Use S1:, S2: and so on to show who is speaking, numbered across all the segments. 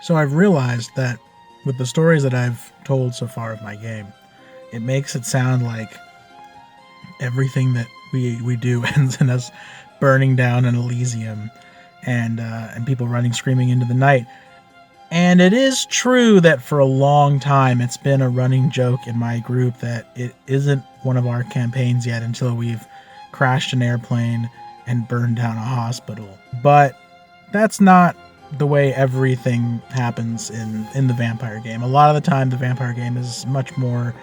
S1: So I've realized that with the stories that I've told so far of my game, it makes it sound like everything that we do ends in us burning down an Elysium and people running screaming into the night. And it is true that for a long time it's been a running joke in my group that it isn't one of our campaigns yet until we've crashed an airplane and burned down a hospital. But that's not the way everything happens in the vampire game. A lot of the time the vampire game is much more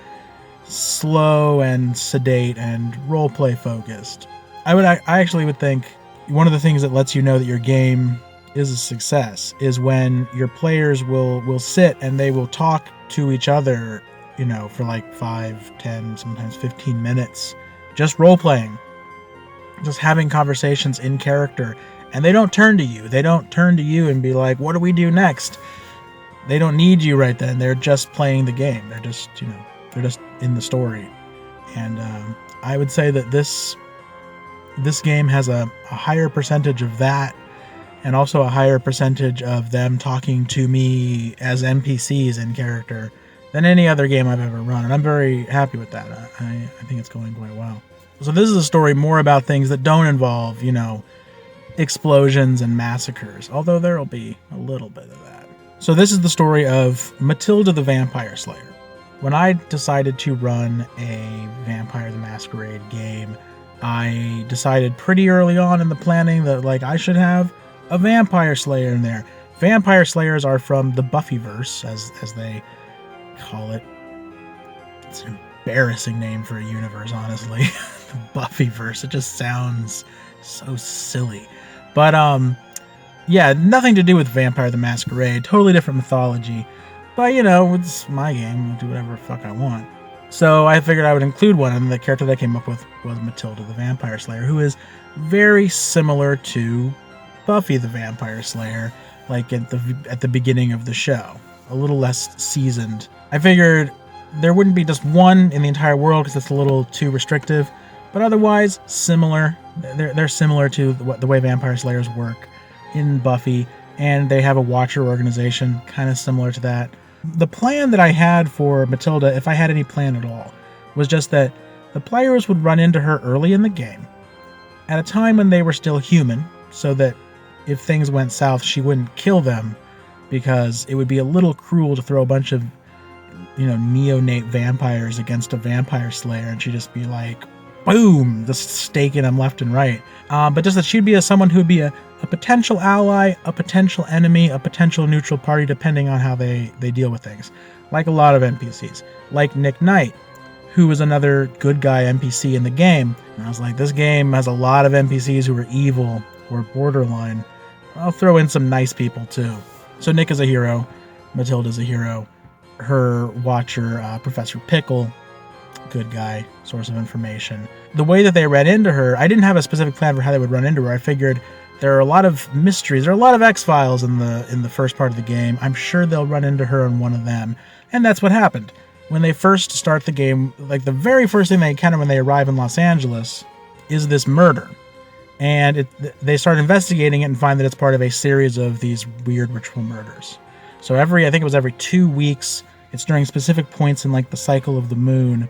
S1: slow and sedate and roleplay focused. I actually would think one of the things that lets you know that your game is a success is when your players will sit and they will talk to each other, for like 5, 10, sometimes 15 minutes, just role-playing, just having conversations in character, and they don't turn to you. They don't turn to you and be like, what do we do next? They don't need you right then. They're just playing the game. They're just, they're just in the story. And I would say that this game has a higher percentage of that, and also a higher percentage of them talking to me as NPCs in character than any other game I've ever run. And I'm very happy with that. I think it's going quite well. So this is a story more about things that don't involve, explosions and massacres, although there'll be a little bit of that. So this is the story of Matilda the Vampire Slayer. When I decided to run a Vampire the Masquerade game, I decided pretty early on in the planning that I should have a Vampire Slayer in there. Vampire Slayers are from the Buffyverse, as they call it. It's an embarrassing name for a universe, honestly. The Buffyverse. It just sounds so silly. But, yeah, nothing to do with Vampire the Masquerade. Totally different mythology. But, it's my game. I'll do whatever the fuck I want. So I figured I would include one, and the character that I came up with was Matilda the Vampire Slayer, who is very similar to Buffy the Vampire Slayer, like at the beginning of the show. A little less seasoned. I figured there wouldn't be just one in the entire world because it's a little too restrictive, but otherwise similar. They're similar to the way Vampire Slayers work in Buffy, and they have a Watcher organization kind of similar to that. The plan that I had for Matilda, if I had any plan at all, was just that the players would run into her early in the game, at a time when they were still human, so that if things went south, she wouldn't kill them, because it would be a little cruel to throw a bunch of, neonate vampires against a vampire slayer, and she'd just be like, boom, just staking them left and right. But just that she'd be someone who would be a potential ally, a potential enemy, a potential neutral party, depending on how they deal with things. Like a lot of NPCs. Like Nick Knight, who was another good guy NPC in the game. And I was like, this game has a lot of NPCs who are evil or borderline. I'll throw in some nice people too. So Nick is a hero. Matilda's a hero. Her Watcher, Professor Pickle, good guy, source of information. The way that they ran into her, I didn't have a specific plan for how they would run into her. I figured there are a lot of mysteries. There are a lot of X-Files in the first part of the game. I'm sure they'll run into her in one of them. And that's what happened. When they first start the game, the very first thing they encounter when they arrive in Los Angeles is this murder. And they start investigating it and find that it's part of a series of these weird ritual murders. So I think it was every 2 weeks, it's during specific points in the cycle of the moon,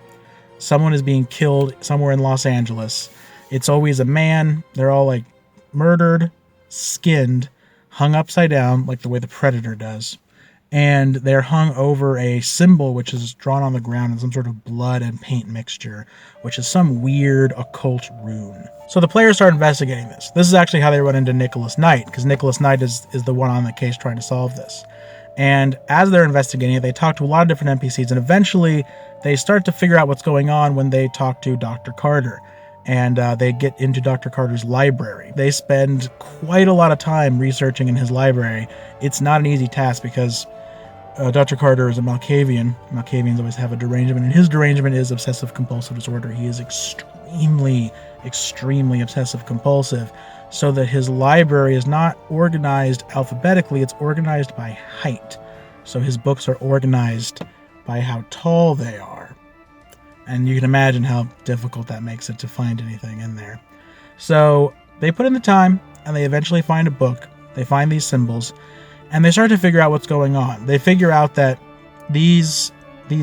S1: someone is being killed somewhere in Los Angeles. It's always a man. They're all murdered, skinned, hung upside down like the way the Predator does. And they're hung over a symbol which is drawn on the ground in some sort of blood and paint mixture, which is some weird occult rune. So the players start investigating this. This is actually how they run into Nicholas Knight, because Nicholas Knight is the one on the case trying to solve this. And as they're investigating it, they talk to a lot of different NPCs, and eventually they start to figure out what's going on when they talk to Dr. Carter. And they get into Dr. Carter's library. They spend quite a lot of time researching in his library. It's not an easy task because Dr. Carter is a Malkavian. Malkavians always have a derangement, and his derangement is obsessive-compulsive disorder. He is extremely, extremely obsessive-compulsive, so that his library is not organized alphabetically, it's organized by height. So his books are organized by how tall they are. And you can imagine how difficult that makes it to find anything in there. So they put in the time, and they eventually find a book. They find these symbols, And they start to figure out what's going on. They figure out that these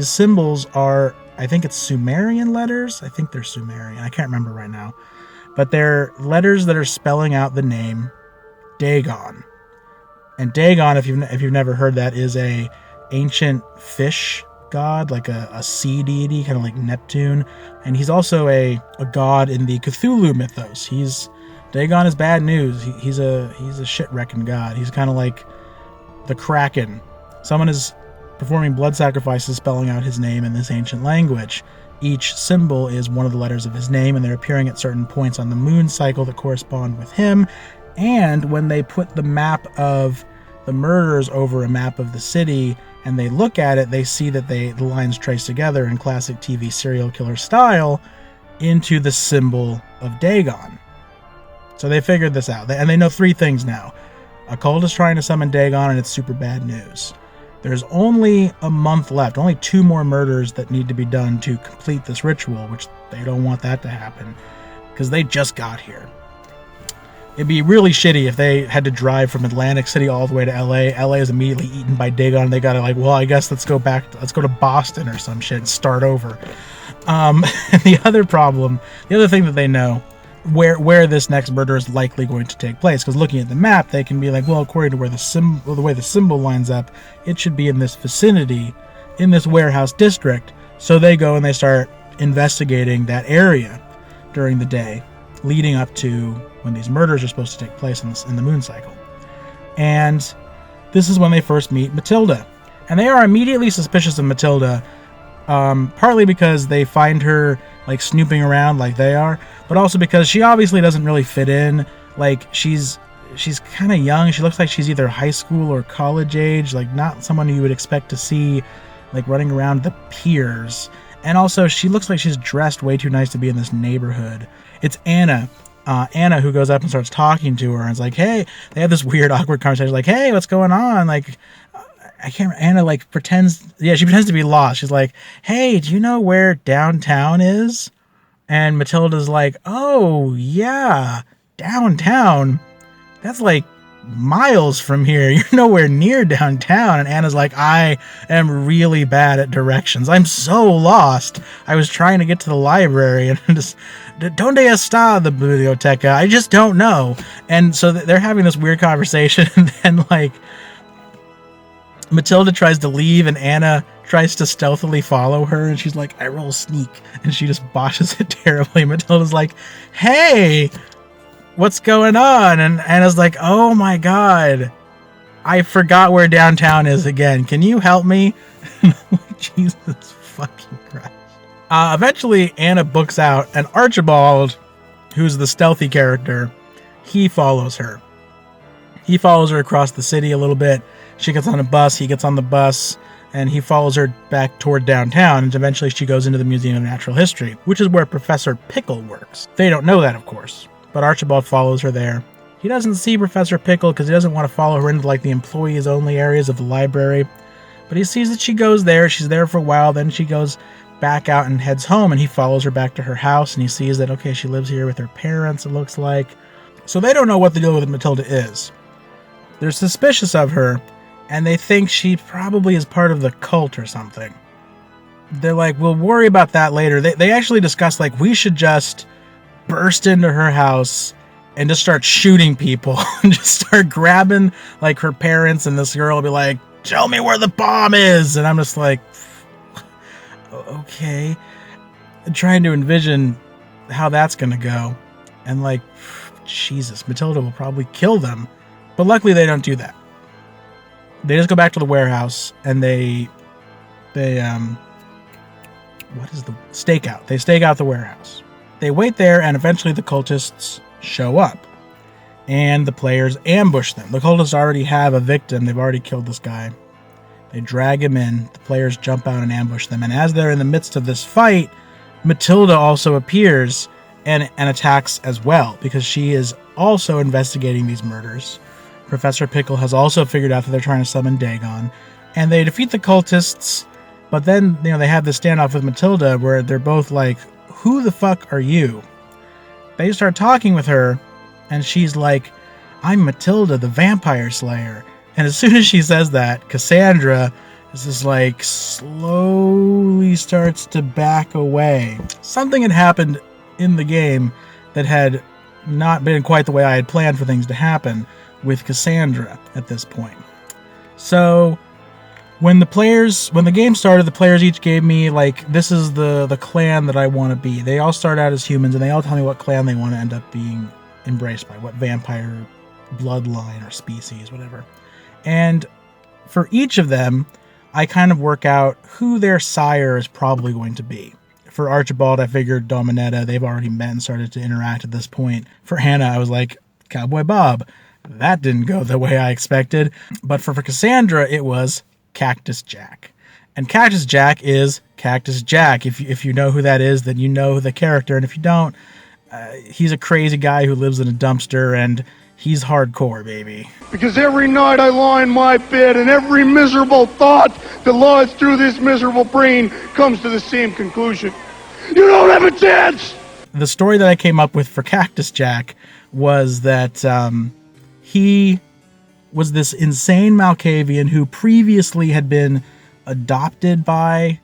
S1: symbols are, I think it's Sumerian letters. I think they're Sumerian. I can't remember right now. But they're letters that are spelling out the name Dagon. And Dagon, if you've never heard that, is a ancient fish god, like a sea deity, kind of like Neptune. And he's also a god in the Cthulhu mythos. Dagon is bad news. He's a shit-wrecking god. He's kind of like the Kraken. Someone is performing blood sacrifices, spelling out his name in this ancient language. Each symbol is one of the letters of his name, and they're appearing at certain points on the moon cycle that correspond with him. And when they put the map of the murders over a map of the city and they look at it, they see that the lines trace together in classic TV serial killer style into the symbol of Dagon. So they figured this out, and they know 3 things now. A cult is trying to summon Dagon, and it's super bad news. There's only a month left, only 2 more murders that need to be done to complete this ritual, which they don't want that to happen because they just got here. It'd be really shitty if they had to drive from Atlantic City all the way to LA. LA is immediately eaten by Dagon, and they gotta I guess let's go to Boston or some shit and start over. And the other thing that they know, where this next murder is likely going to take place, because looking at the map, they can be like, well, according to the way the symbol lines up, it should be in this vicinity, in this warehouse district. So they go and they start investigating that area during the day, leading up to when these murders are supposed to take place in the moon cycle. And this is when they first meet Matilda. And they are immediately suspicious of Matilda, partly because they find her like snooping around like they are, but also because she obviously doesn't really fit in. Like she's kind of young. She looks like she's either high school or college age, like not someone you would expect to see like running around the piers. And also she looks like she's dressed way too nice to be in this neighborhood. It's Anna who goes up and starts talking to her, and it's like, hey, they have this weird awkward conversation like, hey, what's going on? Like, I can't. Anna like pretends to be lost. She's like, hey, do you know where downtown is? And Matilda's like, oh yeah, downtown. That's like miles from here. You're nowhere near downtown. And Anna's like, I am really bad at directions. I'm so lost. I was trying to get to the library and just donde está the biblioteca? I just don't know. And so they're having this weird conversation, and then like Matilda tries to leave, and Anna tries to stealthily follow her, and she's like, I roll sneak, and she just botches it terribly. Matilda's like, hey, what's going on? And Anna's like, oh my god, I forgot where downtown is again. Can you help me? Jesus fucking Christ. Eventually, Anna books out, and Archibald, who's the stealthy character, he follows her. He follows her across the city a little bit. She gets on a bus, he gets on the bus, and he follows her back toward downtown, and eventually she goes into the Museum of Natural History, which is where Professor Pickle works. They don't know that, of course, but Archibald follows her there. He doesn't see Professor Pickle because he doesn't want to follow her into like the employees-only areas of the library, but he sees that she goes there. She's there for a while, then she goes back out and heads home, and he follows her back to her house, and he sees that, okay, she lives here with her parents, it looks like. So they don't know what the deal with Matilda is. They're suspicious of her, and they think she probably is part of the cult or something. They're like, we'll worry about that later. They actually discuss, like, we should just burst into her house and just start shooting people and just start grabbing, like, her parents, and this girl will be like, tell me where the bomb is! And I'm just like, okay. I'm trying to envision how that's gonna go. And, like, Jesus, Matilda will probably kill them. But luckily they don't do that. They just go back to the warehouse, and they stake out. They stake out the warehouse. They wait there, and eventually the cultists show up, and the players ambush them. The cultists already have a victim. They've already killed this guy. They drag him in. The players jump out and ambush them. And as they're in the midst of this fight, Matilda also appears and attacks as well, because she is also investigating these murders. Professor Pickle has also figured out that they're trying to summon Dagon, and they defeat the cultists, but then, you know, they have this standoff with Matilda where they're both like, who the fuck are you? They start talking with her, and she's like, I'm Matilda, the vampire slayer. And as soon as she says that, Cassandra is just like slowly starts to back away. Something had happened in the game that had not been quite the way I had planned for things to happen with Cassandra at this point. So when the game started, the players each gave me like, this is the clan that I want to be. They all start out as humans and they all tell me what clan they want to end up being embraced by, what vampire bloodline or species, whatever. And for each of them, I kind of work out who their sire is probably going to be. For Archibald, I figured Dominetta. They've already met and started to interact at this point. For Hannah, I was like, Cowboy Bob. That didn't go the way I expected. But for Cassandra, it was Cactus Jack. And Cactus Jack is Cactus Jack. If you know who that is, then you know the character. And if you don't, he's a crazy guy who lives in a dumpster, and he's hardcore, baby.
S2: Because every night I lie in my bed, and every miserable thought that lies through this miserable brain comes to the same conclusion. You don't have a chance!
S1: The story that I came up with for Cactus Jack was that he was this insane Malkavian who previously had been adopted by,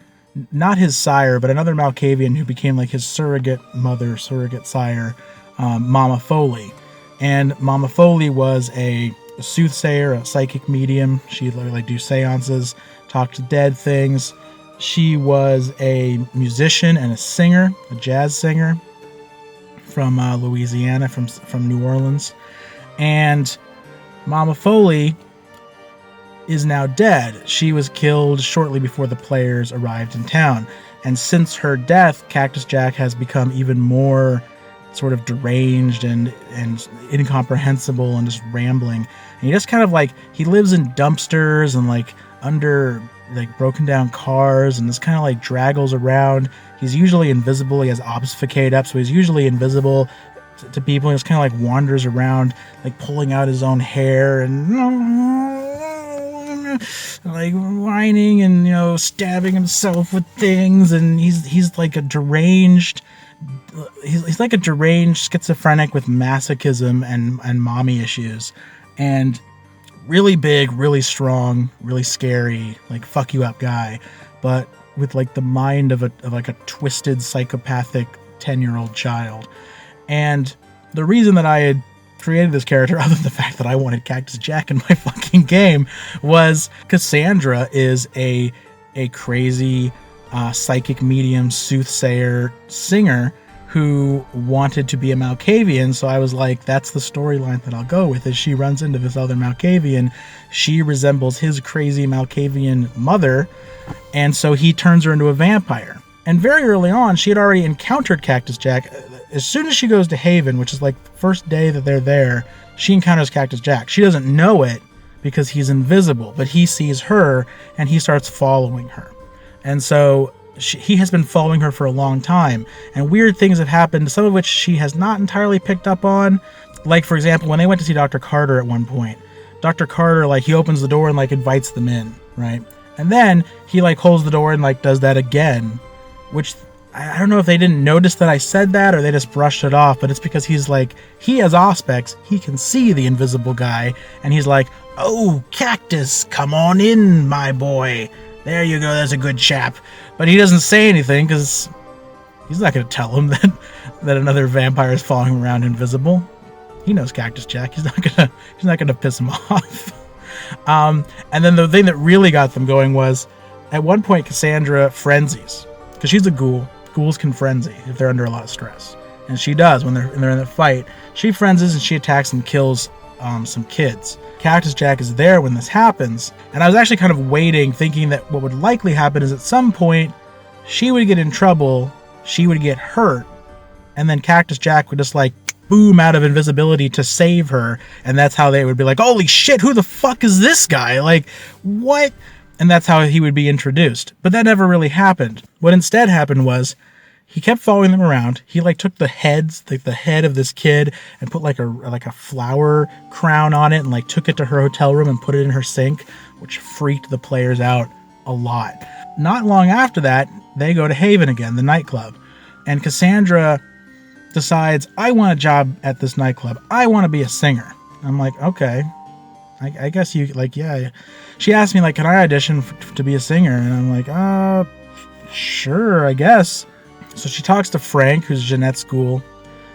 S1: not his sire, but another Malkavian who became like his surrogate mother, surrogate sire, Mama Foley. And Mama Foley was a soothsayer, a psychic medium. She'd literally do seances, talk to dead things. She was a musician and a singer, a jazz singer from Louisiana, from New Orleans. And Mama Foley is now dead. She was killed shortly before the players arrived in town. And since her death, Cactus Jack has become even more sort of deranged and incomprehensible and just rambling. And he just kind of like, he lives in dumpsters and like under like broken down cars and just kind of like draggles around. He's usually invisible. He has obfuscate up, so he's usually invisible to people. He just kind of like wanders around, like pulling out his own hair and like whining and, you know, stabbing himself with things. And he's like a deranged. He's like a deranged schizophrenic with masochism and mommy issues, and really big, really strong, really scary, like fuck you up guy, but with like the mind of a twisted psychopathic 10-year-old child. And the reason that I had created this character, other than the fact that I wanted Cactus Jack in my fucking game, was Cassandra is a crazy psychic medium, soothsayer, singer who wanted to be a Malkavian. So I was like, that's the storyline that I'll go with, is she runs into this other Malkavian. She resembles his crazy Malkavian mother, and so he turns her into a vampire. And very early on, she had already encountered Cactus Jack. As soon as she goes to Haven, which is like the first day that they're there, she encounters Cactus Jack. She doesn't know it because he's invisible, but he sees her and he starts following her. And so he has been following her for a long time, and weird things have happened, some of which she has not entirely picked up on. Like, for example, when they went to see Dr. Carter at one point, Dr. Carter, like, he opens the door and, like, invites them in, right? And then he, like, holds the door and, like, does that again, which I don't know if they didn't notice that I said that or they just brushed it off, but it's because he's like, he has Auspex, he can see the invisible guy, and he's like, oh, Cactus, come on in, my boy. There you go, that's a good chap. But he doesn't say anything because he's not going to tell him that another vampire is following him around invisible. He knows Cactus Jack. He's not gonna piss him off. And then the thing that really got them going was, at one point Cassandra frenzies, because she's a ghoul. Ghouls can frenzy if they're under a lot of stress, and she does when they're in the fight. She frenzies and she attacks and kills some kids. Cactus Jack is there when this happens, and I was actually kind of waiting, thinking that what would likely happen is at some point she would get in trouble, she would get hurt, and then Cactus Jack would just like boom out of invisibility to save her, and that's how they would be like, holy shit, who the fuck is this guy? Like, what? And that's how he would be introduced. But that never really happened. What instead happened was, he kept following them around. He like took the head of this kid and put like a flower crown on it and like took it to her hotel room and put it in her sink, which freaked the players out a lot. Not long after that, they go to Haven again, the nightclub. And Cassandra decides, I want a job at this nightclub. I want to be a singer. I'm like, okay. I guess you, like, yeah. She asked me, like, can I audition to be a singer? And I'm like, sure, I guess. So she talks to Frank, who's Jeanette's school,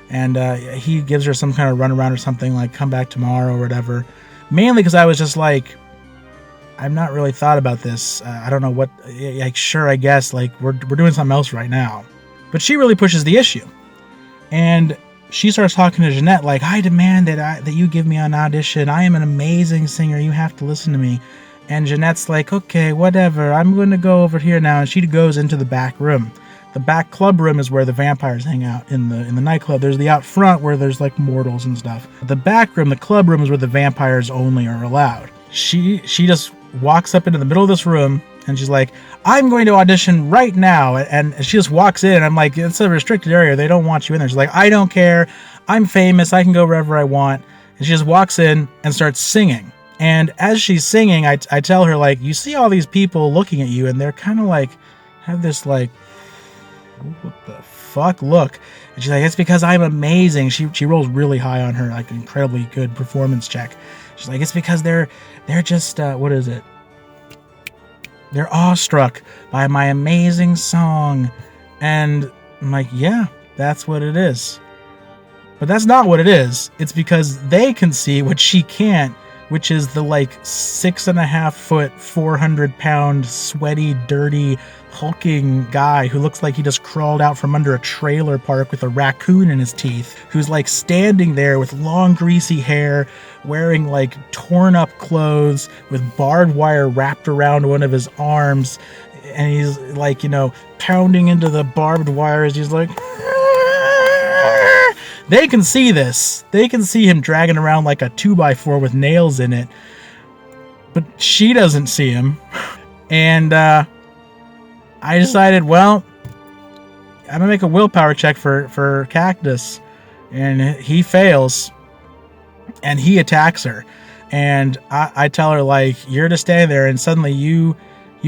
S1: and he gives her some kind of runaround or something, like, come back tomorrow or whatever. Mainly because I was just like, I've not really thought about this. I don't know what, like, sure, I guess, like, we're doing something else right now. But she really pushes the issue. And she starts talking to Jeanette, like, I demand that you give me an audition. I am an amazing singer. You have to listen to me. And Jeanette's like, okay, whatever. I'm going to go over here now. And she goes into the back room. The back club room is where the vampires hang out in the nightclub. There's the out front where there's, like, mortals and stuff. The back room, the club room, is where the vampires only are allowed. She just walks up into the middle of this room and she's like, I'm going to audition right now. And she just walks in. I'm like, it's a restricted area. They don't want you in there. She's like, I don't care. I'm famous. I can go wherever I want. And she just walks in and starts singing. And as she's singing, I tell her, like, you see all these people looking at you and they're kind of like, have this, like, what the fuck look. And she's like, it's because I'm amazing. She rolls really high on her, like, incredibly good performance check. She's like, it's because they're just, what is it? They're awestruck by my amazing song. And I'm like, yeah, that's what it is. But that's not what it is. It's because they can see what she can't, which is the, like, 6.5 foot, 400 pound, sweaty, dirty, hulking guy who looks like he just crawled out from under a trailer park with a raccoon in his teeth, who's, like, standing there with long, greasy hair, wearing, like, torn up clothes with barbed wire wrapped around one of his arms. And he's, like, you know, pounding into the barbed wire as he's like, they can see this. They can see him dragging around like a 2x4 with nails in it. But she doesn't see him. And I decided, well, I'm going to make a willpower check for Cactus. And he fails. And he attacks her. And I tell her, like, you're to stand there. And suddenly you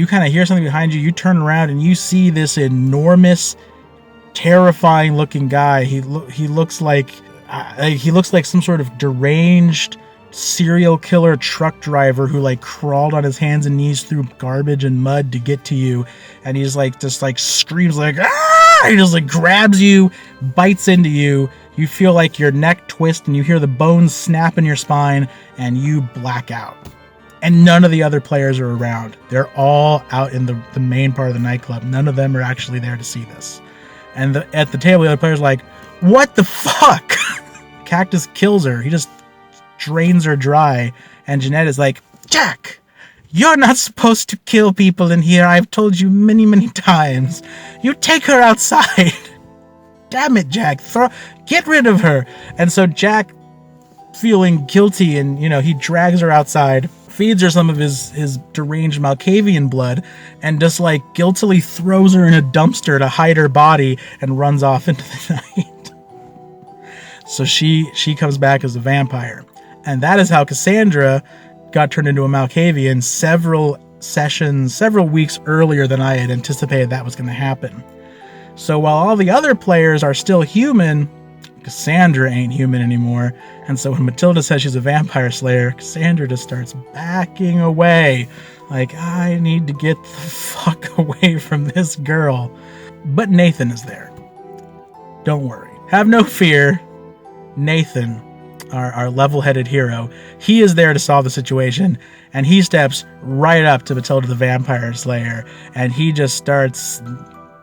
S1: kind of hear something behind you. You turn around and you see this enormous, terrifying looking guy. He looks like some sort of deranged serial killer truck driver who, like, crawled on his hands and knees through garbage and mud to get to you. And he's like, just, like, screams like, ah! He just, like, grabs you, bites into you. You feel like your neck twist and you hear the bones snap in your spine and you black out. And none of the other players are around. They're all out in the main part of the nightclub. None of them are actually there to see this. And at the table, the other player's like, what the fuck? Cactus kills her. He just drains her dry. And Jeanette is like, Jack, you're not supposed to kill people in here. I've told you many, many times. You take her outside. Damn it, Jack. Get rid of her. And so Jack, feeling guilty, and, you know, he drags her outside, feeds her some of his deranged Malkavian blood, and just, like, guiltily throws her in a dumpster to hide her body and runs off into the night. So she comes back as a vampire. And that is how Cassandra got turned into a Malkavian several weeks earlier than I had anticipated that was going to happen. So while all the other players are still human, Cassandra ain't human anymore. And so when Matilda says she's a vampire slayer, Cassandra just starts backing away. Like, I need to get the fuck away from this girl. But Nathan is there. Don't worry. Have no fear. Nathan, our level-headed hero, he is there to solve the situation. And he steps right up to Matilda the vampire slayer. And he just starts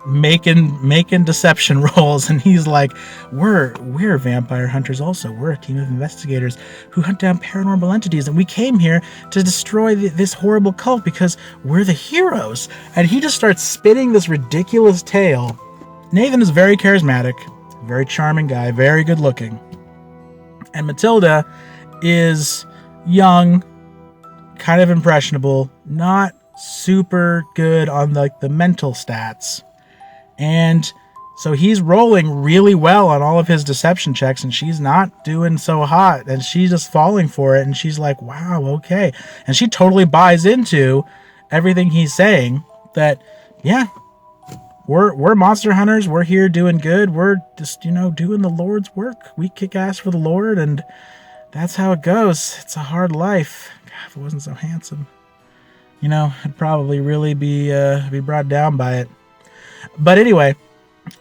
S1: making deception rolls, and he's like, we're vampire hunters also. We're a team of investigators who hunt down paranormal entities, and we came here to destroy this horrible cult because we're the heroes. And he just starts spinning this ridiculous tale. Nathan is very charismatic, very charming guy, very good looking. And Matilda is young, kind of impressionable, not super good on, like, the mental stats. And so he's rolling really well on all of his deception checks, and she's not doing so hot, and she's just falling for it. And she's like, wow, okay. And she totally buys into everything he's saying, that, yeah, we're monster hunters. We're here doing good. We're just, doing the Lord's work. We kick ass for the Lord, and that's how it goes. It's a hard life. God, if it wasn't so handsome, I'd probably really be brought down by it. But anyway,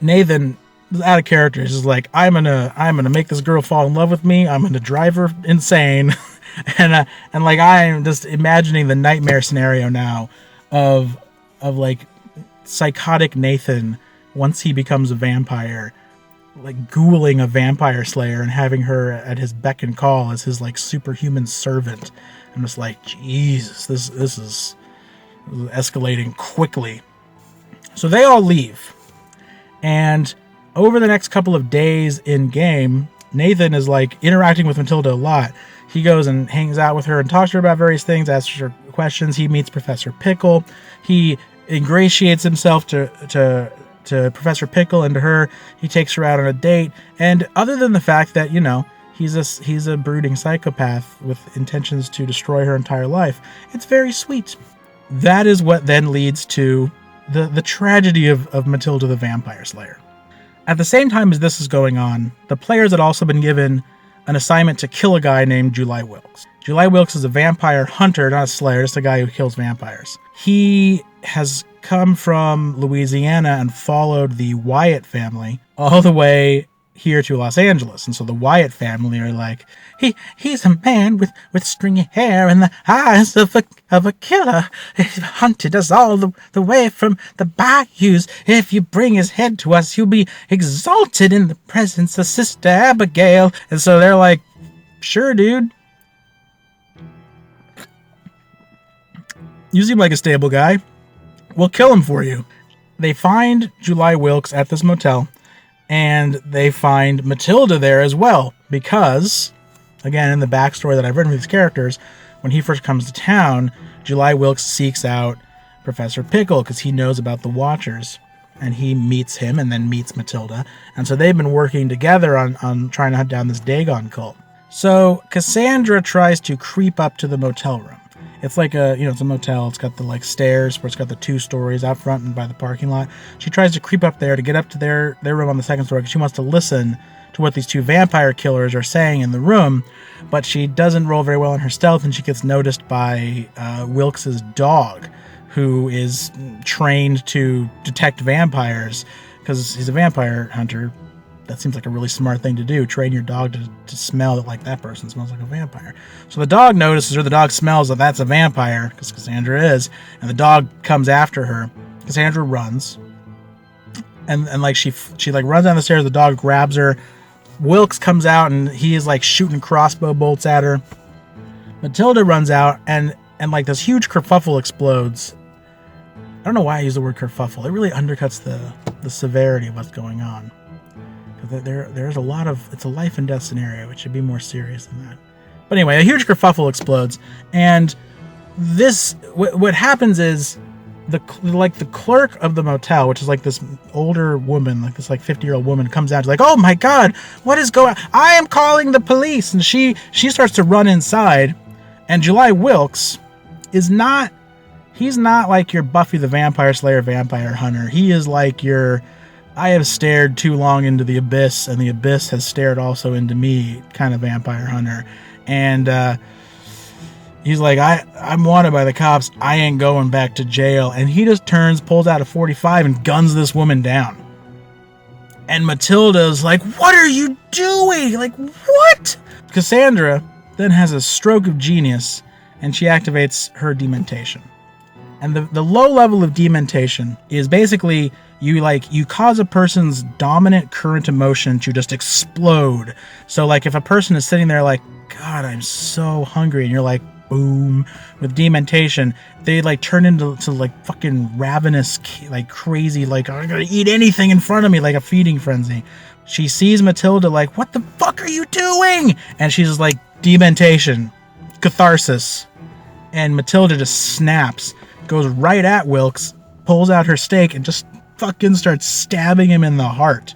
S1: Nathan, out of character, is just like, I'm gonna make this girl fall in love with me. I'm gonna drive her insane, and like I'm just imagining the nightmare scenario now of like psychotic Nathan once he becomes a vampire, like ghouling a vampire slayer and having her at his beck and call as his like superhuman servant. I'm just like, Jesus, this is escalating quickly. So they all leave, and over the next couple of days in game, Nathan is like interacting with Matilda a lot. He goes and hangs out with her and talks to her about various things, asks her questions. He meets Professor Pickle. He ingratiates himself to Professor Pickle and to her. He takes her out on a date. And other than the fact that, he's a brooding psychopath with intentions to destroy her entire life, it's very sweet. That is what then leads to the tragedy of Matilda the Vampire Slayer. At the same time as this is going on, the players had also been given an assignment to kill a guy named July Wilkes. July Wilkes is a vampire hunter, not a slayer, just a guy who kills vampires. He has come from Louisiana and followed the Wyatt family all the way here to Los Angeles. And so the Wyatt family are like, he's a man with stringy hair and the eyes of a killer. He hunted us all the way from the bayous. If you bring his head to us, he'll be exalted in the presence of Sister Abigail. And so they're like, sure, dude. You seem like a stable guy. We'll kill him for you. They find July Wilkes at this motel, and they find Matilda there as well, because, again, in the backstory that I've written for these characters, when he first comes to town, July Wilkes seeks out Professor Pickle because he knows about the Watchers, and he meets him and then meets Matilda, and so they've been working together on trying to hunt down this Dagon cult. So Cassandra tries to creep up to the motel room. It's like it's a motel. It's got the like stairs where it's got the 2 stories out front and by the parking lot. She tries to creep up there to get up to their room on the 2nd story because she wants to listen to what these 2 vampire killers are saying in the room, but she doesn't roll very well on her stealth, and she gets noticed by Wilkes's dog, who is trained to detect vampires because he's a vampire hunter. That seems like a really smart thing to do. Train your dog to smell that, like, that person smells like a vampire. So the dog notices, or the dog smells that that's a vampire, because Cassandra is, and the dog comes after her. Cassandra runs, and like she like runs down the stairs. The dog grabs her. Wilkes comes out, and he is like shooting crossbow bolts at her. Matilda runs out, and like this huge kerfuffle explodes. I don't know why I use the word kerfuffle. It really undercuts the severity of what's going on. There's a lot of, it's a life and death scenario. It should be more serious than that. But anyway, a huge kerfuffle explodes, and what happens is the clerk of the motel, which is like this older woman, like this like 50-year-old woman, comes out. She's like, "Oh my God, what is going on? I am calling the police!" And she starts to run inside, and July Wilkes is not. He's not like your Buffy the Vampire Slayer vampire hunter. He is like your, I have stared too long into the abyss, and the abyss has stared also into me kind of vampire hunter. And he's like, I'm wanted by the cops. I ain't going back to jail. And he just pulls out a 45 and guns this woman down. And Matilda's like, what are you doing? Like, what? Cassandra then has a stroke of genius, and she activates her dementation. And the low level of dementation is basically you cause a person's dominant current emotion to just explode. So like if a person is sitting there like, God, I'm so hungry, and you're like, boom, with dementation, they like turn into like fucking ravenous, like crazy, like I'm gonna eat anything in front of me, like a feeding frenzy. She sees Matilda like, what the fuck are you doing? And she's just like, dementation, catharsis. And Matilda just snaps, goes right at Wilkes, pulls out her stake, and just fucking starts stabbing him in the heart.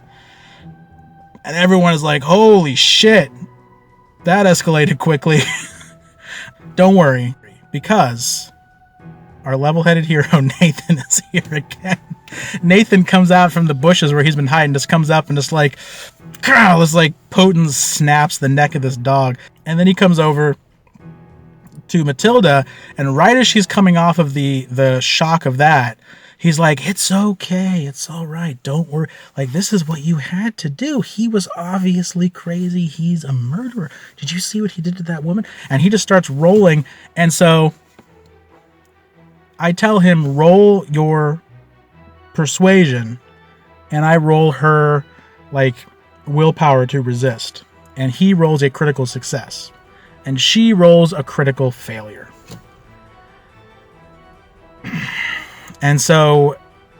S1: And everyone is like, holy shit, that escalated quickly. Don't worry, because our level-headed hero Nathan is here again. Nathan comes out from the bushes where he's been hiding, just comes up and just like, this like potent snaps the neck of this dog. And then he comes over to Matilda, and right as she's coming off of the shock of that, he's like, it's okay, it's all right, don't worry. Like, this is what you had to do. He was obviously crazy. He's a murderer. Did you see what he did to that woman? And he just starts rolling. And so I tell him, roll your persuasion, and I roll her like willpower to resist. And he rolls a critical success, and she rolls a critical failure. And so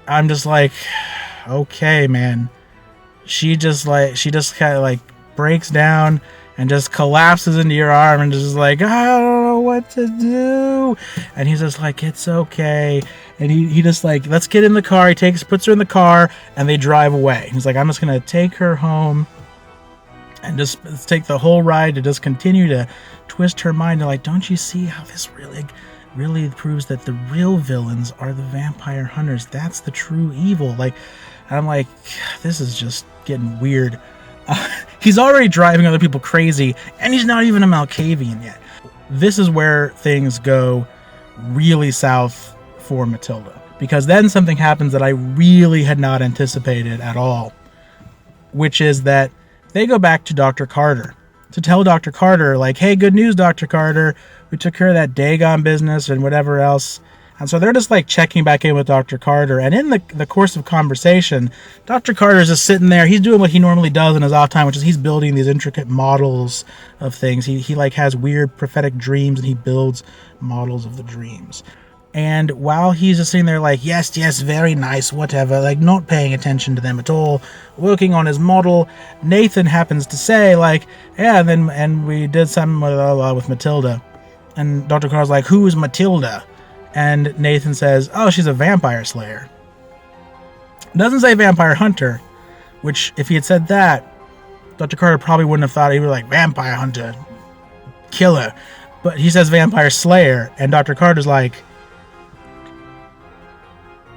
S1: I'm just like, okay, man. She just kind of like breaks down and just collapses into your arm and just like, I don't know what to do. And he's just like, it's okay. And he just like, let's get in the car. He puts her in the car, and they drive away. He's like, I'm just going to take her home and just take the whole ride to just continue to twist her mind. And like, don't you see how this really proves that the real villains are the vampire hunters? That's the true evil. Like, I'm like, this is just getting weird. He's already driving other people crazy, and he's not even a Malkavian yet. This is where things go really south for Matilda, because then something happens that I really had not anticipated at all, which is that they go back to Dr. Carter to tell Dr. Carter, like, hey, good news, Dr. Carter. We took care of that Dagon business and whatever else. And so they're just like checking back in with Dr. Carter. And in the course of conversation, Dr. Carter is just sitting there. He's doing what he normally does in his off time, which is he's building these intricate models of things. He like has weird prophetic dreams, and he builds models of the dreams. And while he's just sitting there like, yes, very nice, whatever, like not paying attention to them at all, working on his model, Nathan happens to say like, yeah, and we did something with Matilda. And Dr. Carter's like, who is Matilda? And Nathan says, oh, she's a vampire slayer. Doesn't say vampire hunter, which if he had said that, Dr. Carter probably wouldn't have thought. He was like, vampire hunter, killer. But he says vampire slayer, and Dr. Carter's like,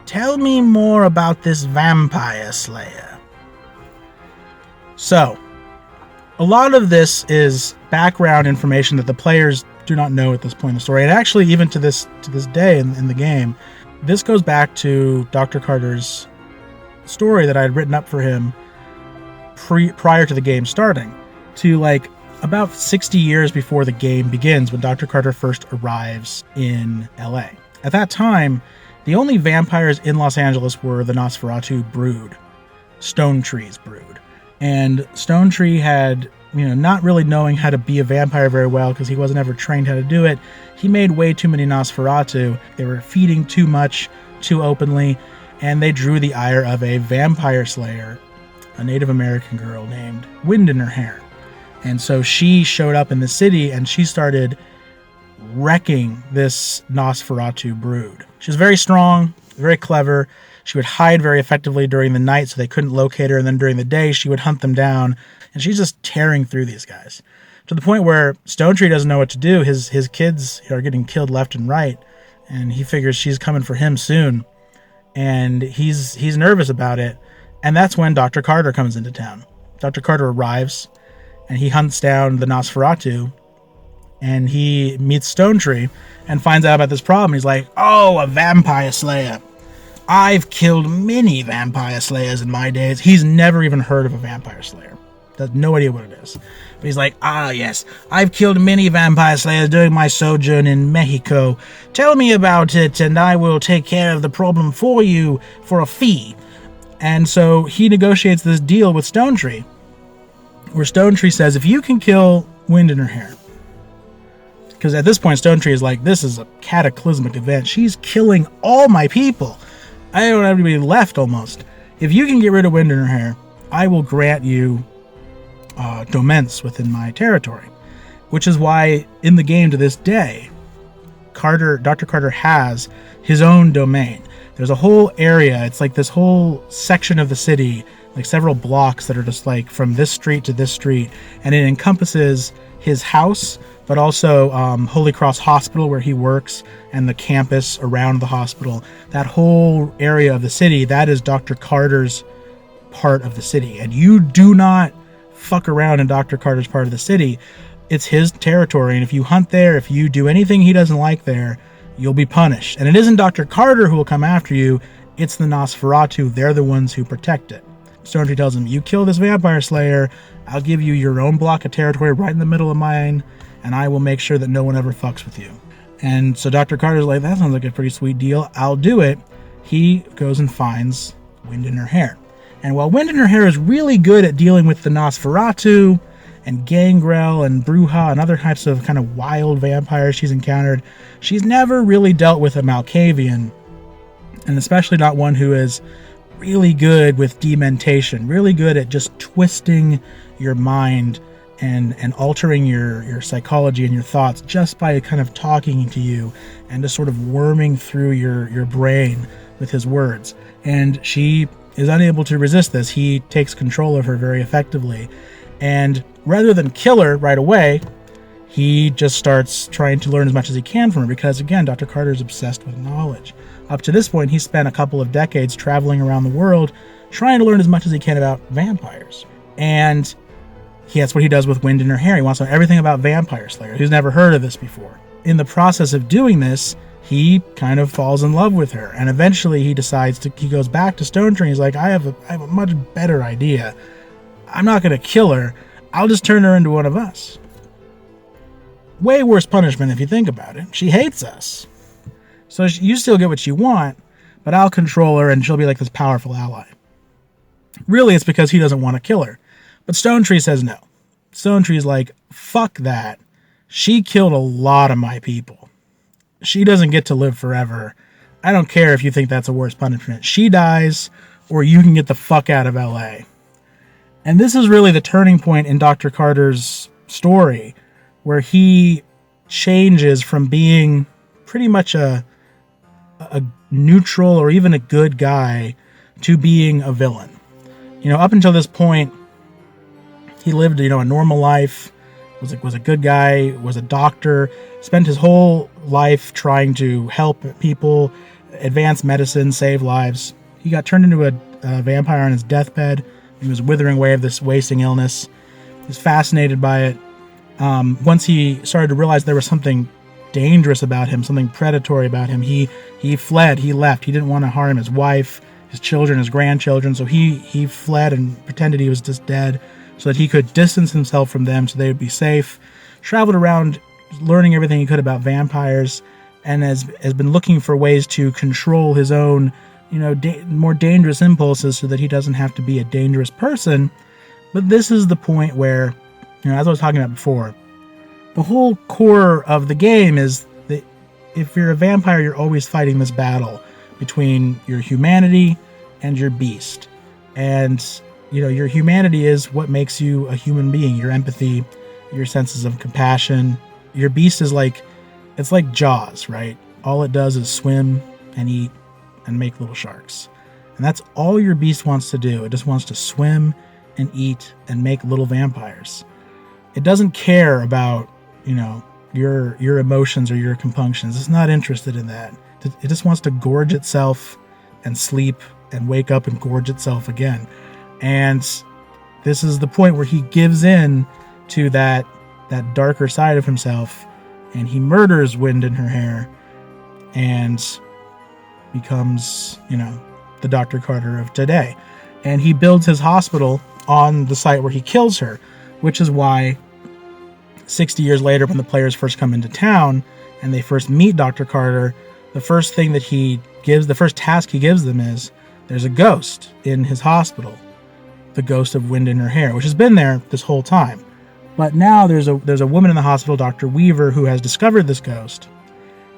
S1: tell me more about this vampire slayer. So, a lot of this is background information that the players do not know at this point in the story. And actually, even to this day in the game, this goes back to Dr. Carter's story that I had written up for him prior to the game starting, to like about 60 years before the game begins, when Dr. Carter first arrives in LA. At that time, the only vampires in Los Angeles were the Nosferatu brood, Stone Tree's brood. And Stone Tree had, not really knowing how to be a vampire very well, because he wasn't ever trained how to do it, he made way too many Nosferatu. They were feeding too much, too openly, and they drew the ire of a vampire slayer, a Native American girl named Wind in her hair. And so she showed up in the city, and she started wrecking this Nosferatu brood. She was very strong, very clever. She would hide very effectively during the night so they couldn't locate her, and then during the day she would hunt them down, and she's just tearing through these guys to the point where Stone Tree doesn't know what to do. His kids are getting killed left and right, and he figures she's coming for him soon, and he's nervous about it. And that's when Dr. Carter comes into town. Dr. Carter arrives, and he hunts down the Nosferatu, and he meets Stone Tree and finds out about this problem. He's like, oh, a vampire slayer. I've killed many vampire slayers in my days. He's never even heard of a vampire slayer. Has no idea what it is. But he's like, yes, I've killed many vampire slayers during my sojourn in Mexico. Tell me about it, and I will take care of the problem for you for a fee. And so he negotiates this deal with Stone Tree, where Stone Tree says, if you can kill Wind in her hair, because at this point Stone Tree is like, this is a cataclysmic event. She's killing all my people. I don't have anybody left almost. If you can get rid of Wind in her hair, I will grant you domains within my territory. Which is why in the game to this day, Dr. Carter has his own domain. There's a whole area. It's like this whole section of the city, like several blocks that are just like from this street to this street, and it encompasses his house, but also Holy Cross Hospital where he works, and the campus around the hospital. That whole area of the city, that is Dr. Carter's part of the city. And you do not fuck around in Dr. Carter's part of the city. it's his territory, and if you hunt there, if you do anything he doesn't like there, you'll be punished. And it isn't Dr. Carter who will come after you, it's the Nosferatu. They're the ones who protect it. Stonetree tells him, you kill this vampire slayer, I'll give you your own block of territory right in the middle of mine, and I will make sure that no one ever fucks with you. And so Dr. Carter's like, that sounds like a pretty sweet deal, I'll do it. He goes and finds Wind in Her Hair. And while Wind in Her Hair is really good at dealing with the Nosferatu and Gangrel and Bruja and other types of kind of wild vampires she's encountered, she's never really dealt with a Malkavian, and especially not one who is really good with dementation, really good at just twisting your mind and altering your psychology and your thoughts just by kind of talking to you and just sort of worming through your brain with his words. And she is unable to resist this. He takes control of her very effectively. And rather than kill her right away, he just starts trying to learn as much as he can from her because, again, Dr. Carter is obsessed with knowledge. Up to this point, he's spent a couple of decades traveling around the world trying to learn as much as he can about vampires. And that's what he does with Wind in Her Hair. He wants to know everything about vampire slayers. He's never heard of this before. In the process of doing this, he kind of falls in love with her. And eventually he goes back to Stonetree. He's like, I have a much better idea. I'm not going to kill her. I'll just turn her into one of us. Way worse punishment if you think about it. She hates us. So you still get what you want, but I'll control her and she'll be like this powerful ally. Really, it's because he doesn't want to kill her. But Stonetree says no. Stonetree's like, fuck that. She killed a lot of my people. She doesn't get to live forever. I don't care if you think that's a worse punishment. She dies, or you can get the fuck out of LA. And this is really the turning point in Dr. Carter's story, where he changes from being pretty much a neutral or even a good guy to being a villain. Up until this point, he lived, a normal life, was a good guy, was a doctor, spent his whole life trying to help people, advance medicine, save lives. He got turned into a vampire on his deathbed. He was withering away of this wasting illness. He was fascinated by it. Once he started to realize there was something dangerous about him, something predatory about him, he fled, he left. He didn't want to harm his wife, his children, his grandchildren, so he fled and pretended he was just dead so that he could distance himself from them so they would be safe. Traveled around learning everything he could about vampires, and has been looking for ways to control his own, more dangerous impulses so that he doesn't have to be a dangerous person. But this is the point where, as I was talking about before, the whole core of the game is that if you're a vampire, you're always fighting this battle between your humanity and your beast. And, your humanity is what makes you a human being, your empathy, your senses of compassion. Your beast is it's like Jaws, right? All it does is swim and eat and make little sharks. And that's all your beast wants to do. It just wants to swim and eat and make little vampires. It doesn't care about, your emotions or your compunctions. It's not interested in that. It just wants to gorge itself and sleep and wake up and gorge itself again. And this is the point where he gives in to that darker side of himself, and he murders Wind in Her Hair and becomes, the Dr. Carter of today. And he builds his hospital on the site where he kills her, which is why 60 years later, when the players first come into town and they first meet Dr. Carter, the first task he gives them is, there's a ghost in his hospital, the ghost of Wind in Her Hair, which has been there this whole time. But now there's a woman in the hospital, Dr. Weaver, who has discovered this ghost,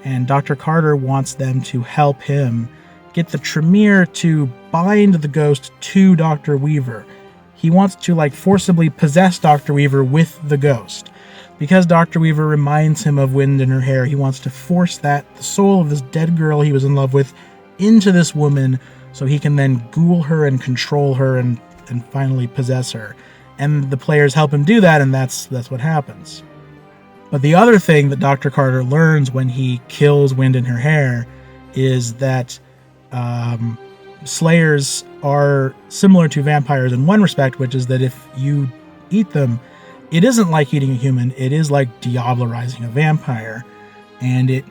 S1: and Dr. Carter wants them to help him get the Tremere to bind the ghost to Dr. Weaver. He wants to forcibly possess Dr. Weaver with the ghost. Because Dr. Weaver reminds him of Wind in Her Hair, he wants to force the soul of this dead girl he was in love with into this woman so he can then ghoul her and control her and finally possess her. And the players help him do that, and that's what happens. But the other thing that Dr. Carter learns when he kills Wind in Her Hair is that slayers are similar to vampires in one respect, which is that if you eat them, it isn't like eating a human. It is like diablerizing a vampire, and it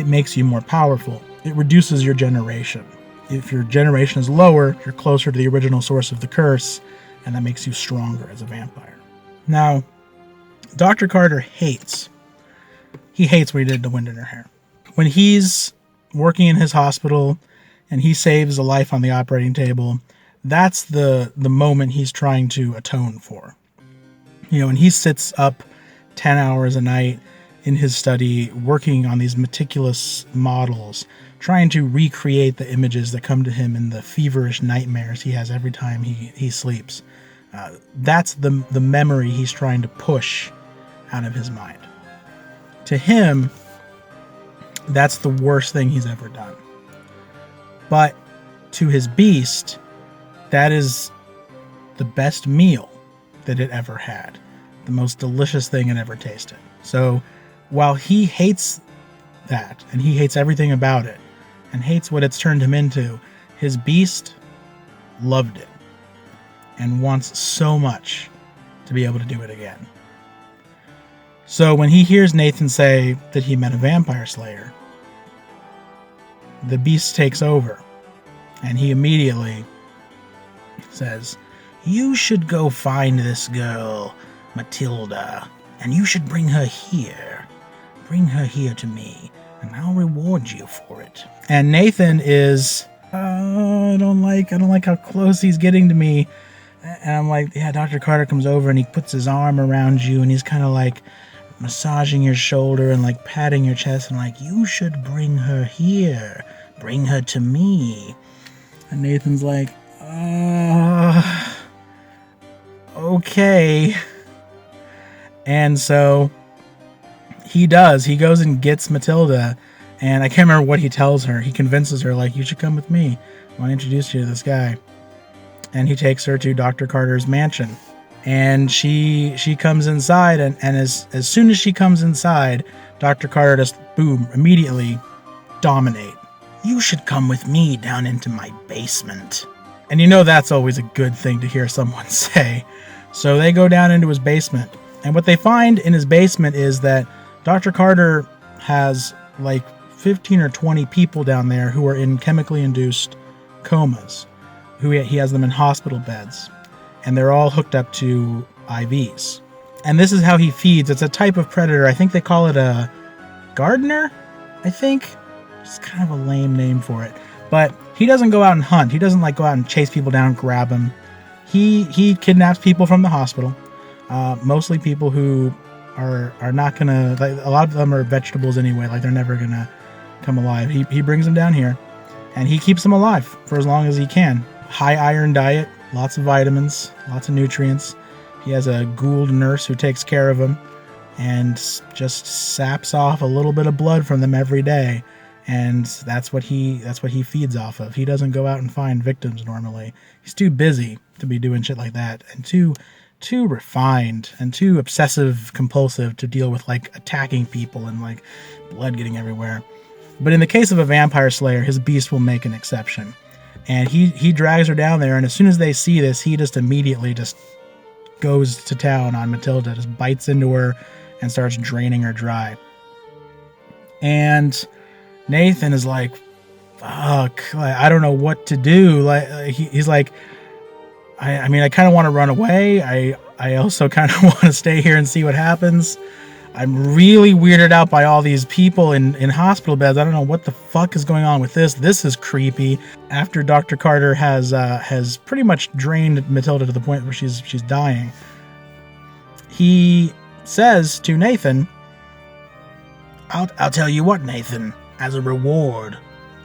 S1: makes you more powerful. It reduces your generation. If your generation is lower, you're closer to the original source of the curse, and that makes you stronger as a vampire. Now, Dr. Carter hates what he did to Wind in her hair. When he's working in his hospital and he saves a life on the operating table, that's the moment he's trying to atone for. And he sits up 10 hours a night in his study working on these meticulous models, trying to recreate the images that come to him in the feverish nightmares he has every time he sleeps. That's the memory he's trying to push out of his mind. To him, that's the worst thing he's ever done. But to his beast, that is the best meal that it ever had. The most delicious thing it ever tasted. So while he hates that, and he hates everything about it, and hates what it's turned him into, his beast loved it and wants so much to be able to do it again. So when he hears Nathan say that he met a vampire slayer, the beast takes over, and he immediately says, "You should go find this girl, Matilda, and you should bring her here. Bring her here to me, and I'll reward you for it." And Nathan is, I don't like how close he's getting to me. And I'm like, yeah, Dr. Carter comes over and he puts his arm around you and he's kind of like massaging your shoulder and like patting your chest and like, "You should bring her here. Bring her to me." And Nathan's like, okay. And so he does. He goes and gets Matilda, and I can't remember what he tells her. He convinces her, like, "You should come with me. I want to introduce you to this guy." And he takes her to Dr. Carter's mansion. And she comes inside, and as soon as she comes inside, Dr. Carter just, boom, immediately dominate. "You should come with me down into my basement." And that's always a good thing to hear someone say. So they go down into his basement. And what they find in his basement is that Dr. Carter has like 15 or 20 people down there who are in chemically induced comas. He has them in hospital beds. And they're all hooked up to IVs. And this is how he feeds. It's a type of predator. I think they call it a gardener, I think. It's kind of a lame name for it. But he doesn't go out and hunt. He doesn't go out and chase people down, grab them. He kidnaps people from the hospital. Mostly people who are not going to... a lot of them are vegetables anyway. They're never going to come alive. He brings them down here. And he keeps them alive for as long as he can. High iron diet. Lots of vitamins, lots of nutrients. He has a Gould nurse who takes care of him and just saps off a little bit of blood from them every day. And that's what he feeds off of. He doesn't go out and find victims normally. He's too busy to be doing shit like that, and too refined and too obsessive compulsive to deal with attacking people and blood getting everywhere. But in the case of a vampire slayer, his beast will make an exception. And he drags her down there, and as soon as they see this, he just immediately just goes to town on Matilda, just bites into her and starts draining her dry. And Nathan is like, fuck, I don't know what to do. He's like, I kind of want to run away. I also kind of want to stay here and see what happens. I'm really weirded out by all these people in hospital beds. I don't know what the fuck is going on with this. This is creepy. After Dr. Carter has pretty much drained Matilda to the point where she's dying, he says to Nathan, I'll tell you what, Nathan. As a reward,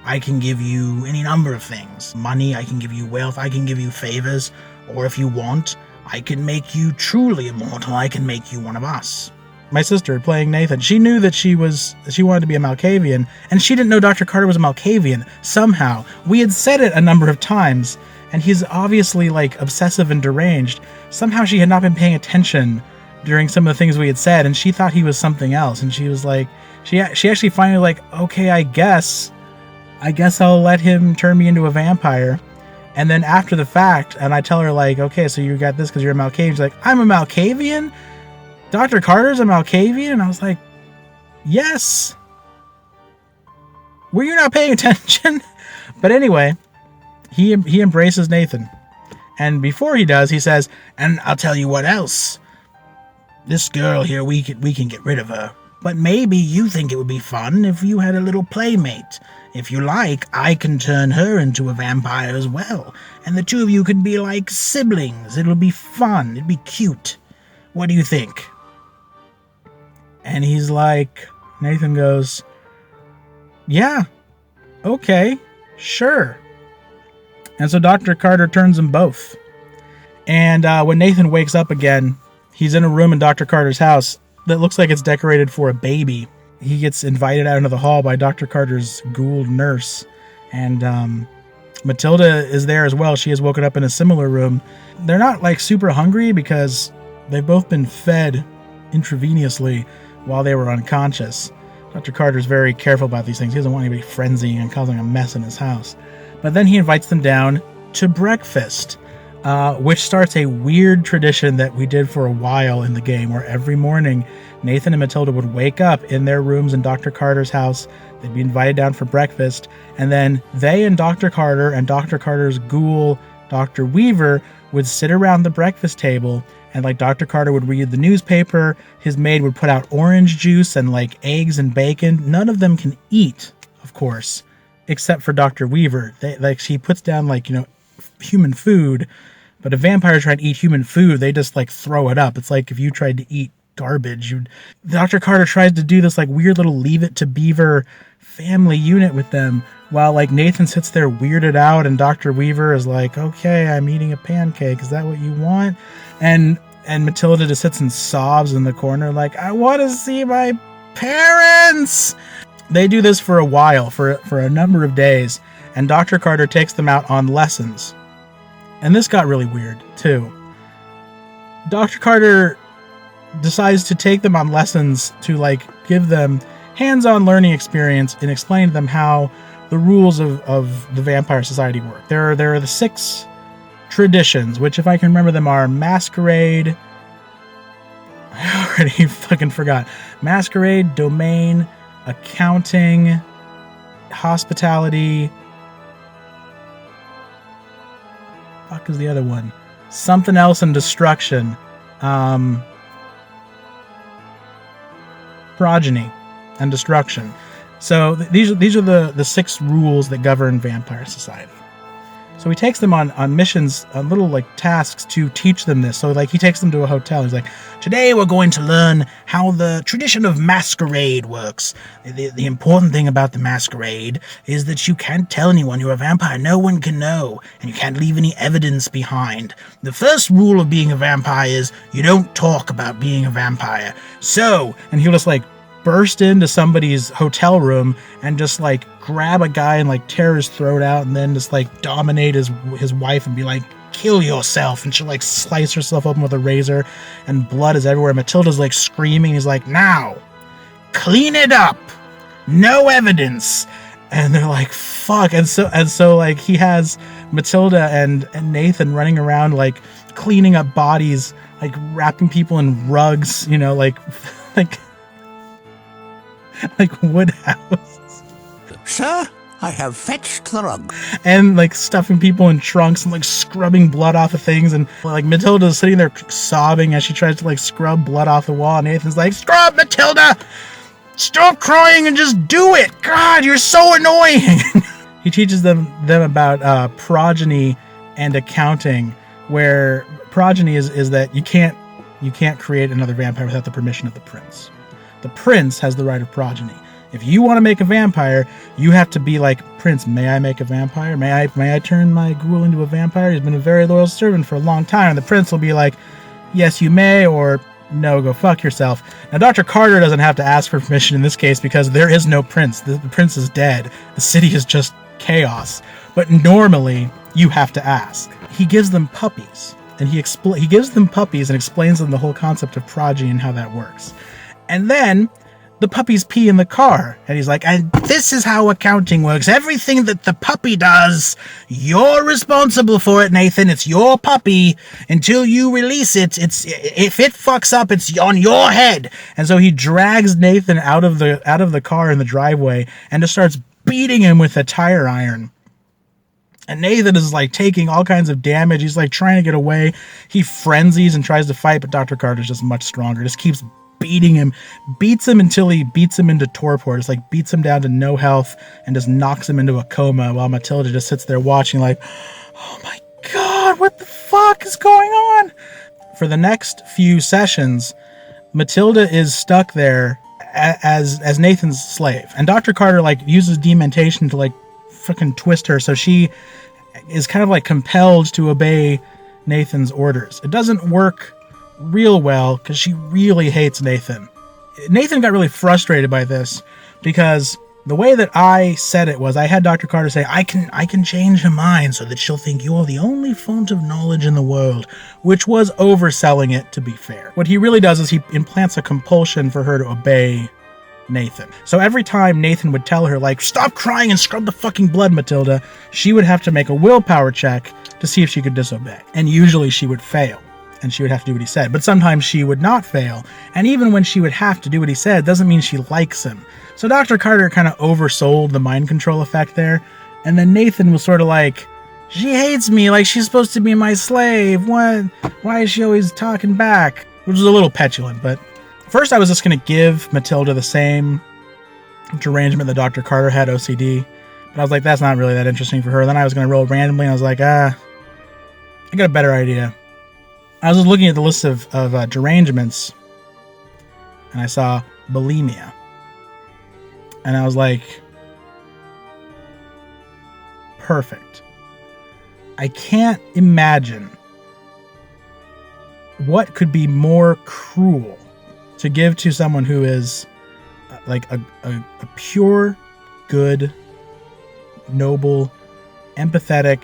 S1: I can give you any number of things. Money, I can give you wealth, I can give you favors, or if you want, I can make you truly immortal. I can make you one of us. My sister, playing Nathan, she knew that she wanted to be a Malkavian, and she didn't know Dr. Carter was a Malkavian. Somehow, we had said it a number of times, and he's obviously obsessive and deranged. Somehow she had not been paying attention during some of the things we had said, and she thought he was something else, and she was like, she actually finally okay, I guess I'll let him turn me into a vampire. And then after the fact, and I tell her okay, so you got this because you're a Malkavian. She's like, I'm a Malkavian? Dr. Carter's a Malkavian? And I was like, yes. Were you not paying attention? But anyway, he embraces Nathan. And before he does, he says, and I'll tell you what else. This girl here, we can get rid of her. But maybe you think it would be fun if you had a little playmate. If you like, I can turn her into a vampire as well. And the two of you could be like siblings. It'll be fun. It'd be cute. What do you think? And he's like, Nathan goes, yeah, okay, sure. And so Dr. Carter turns them both. And when Nathan wakes up again, he's in a room in Dr. Carter's house that looks like it's decorated for a baby. He gets invited out into the hall by Dr. Carter's ghoul nurse. And Matilda is there as well. She has woken up in a similar room. They're not like super hungry because they've both been fed intravenously while they were unconscious. Dr. Carter's very careful about these things. He doesn't want anybody frenzying and causing a mess in his house. But then he invites them down to breakfast, which starts a weird tradition that we did for a while in the game, where every morning Nathan and Matilda would wake up in their rooms in Dr. Carter's house. They'd be invited down for breakfast, and then they and Dr. Carter and Dr. Carter's ghoul, Dr. Weaver, would sit around the breakfast table, and like Dr. Carter would read the newspaper, his maid would put out orange juice and like eggs and bacon. None of them can eat, of course, except for Dr. Weaver. She puts down human food, but if vampires try to eat human food, they just like throw it up. It's like if you tried to eat garbage. Dr. Carter tries to do this like weird little Leave It to Beaver family unit with them, while like Nathan sits there weirded out, and Dr. Weaver is like, okay, I'm eating a pancake. Is that what you want? And Matilda just sits and sobs in the corner like, I want to see my parents. They do this for a while, for a number of days, and Dr. Carter takes them out on lessons. And this got really weird, too. Dr. Carter decides to take them on lessons to, like, give them hands-on learning experience and explain to them how the rules of the Vampire Society work. There are the 6 traditions, which, if I can remember them, are Masquerade... I already fucking forgot. Masquerade, Domain, Accounting, Hospitality... fuck is the other one? Something else, and Destruction. Progeny and Destruction. So these are the 6 rules that govern Vampire Society. So he takes them on missions, on little like tasks to teach them this. So like he takes them to a hotel. He's like, today we're going to learn how the tradition of masquerade works. The important thing about the masquerade is that you can't tell anyone you're a vampire. No one can know. And you can't leave any evidence behind. The first rule of being a vampire is you don't talk about being a vampire. So, and he'll just like burst into somebody's hotel room and just like grab a guy and like tear his throat out, and then just like dominate his wife and be like, kill yourself. And she'll like slice herself open with a razor, and blood is everywhere. Matilda's like screaming. He's like, now clean it up, no evidence. And they're like, fuck. And so like he has Matilda and Nathan running around like cleaning up bodies, like wrapping people in rugs, like wood houses.
S3: Sir, I have fetched the rug.
S1: And like stuffing people in trunks and like scrubbing blood off of things, and like Matilda's sitting there sobbing as she tries to like scrub blood off the wall, and Nathan's like, scrub, Matilda! Stop crying and just do it! God, you're so annoying! He teaches them about progeny and accounting, where progeny is that you can't create another vampire without the permission of the prince. The prince has the right of progeny. If you want to make a vampire, you have to be like, Prince, may I make a vampire? May I turn my ghoul into a vampire? He's been a very loyal servant for a long time. And the prince will be like, yes, you may, or no, go fuck yourself. Now, Dr. Carter doesn't have to ask for permission in this case because there is no prince. The prince is dead. The city is just chaos. But normally, you have to ask. He gives them puppies. And he gives them puppies and explains them the whole concept of progeny and how that works. And then the puppy's pee in the car. And he's like, and this is how accounting works. Everything that the puppy does, you're responsible for it, Nathan. It's your puppy. Until you release it, if it fucks up, it's on your head. And so he drags Nathan out of the car in the driveway and just starts beating him with a tire iron. And Nathan is like taking all kinds of damage. He's like trying to get away. He frenzies and tries to fight, but Dr. Carter's just much stronger. Just keeps beating him, beats him until he beats him into torpor. Just like beats him down to no health and just knocks him into a coma while Matilda just sits there watching like, oh my God, what the fuck is going on? For the next few sessions, Matilda is stuck there as Nathan's slave. And Dr. Carter like uses dementation to like fucking twist her, so she is kind of like compelled to obey Nathan's orders. It doesn't work real well because she really hates Nathan. Nathan got really frustrated by this because the way that I said it was I had Dr. Carter say, I can change her mind so that she'll think you're the only font of knowledge in the world, which was overselling it, to be fair. What he really does is he implants a compulsion for her to obey Nathan. So every time Nathan would tell her, like, stop crying and scrub the fucking blood, Matilda, she would have to make a willpower check to see if she could disobey. And usually she would fail, and she would have to do what he said. But sometimes she would not fail, and even when she would have to do what he said, doesn't mean she likes him. So Dr. Carter kind of oversold the mind control effect there, and then Nathan was sort of like, she hates me, like she's supposed to be my slave, what? Why is she always talking back? Which was a little petulant, but first, I was just going to give Matilda the same derangement that Dr. Carter had, OCD. But I was like, that's not really that interesting for her. Then I was going to roll randomly, and I was like, I got a better idea. I was just looking at the list of derangements, and I saw bulimia. And I was like, perfect. I can't imagine what could be more cruel to give to someone who is like a pure, good, noble, empathetic,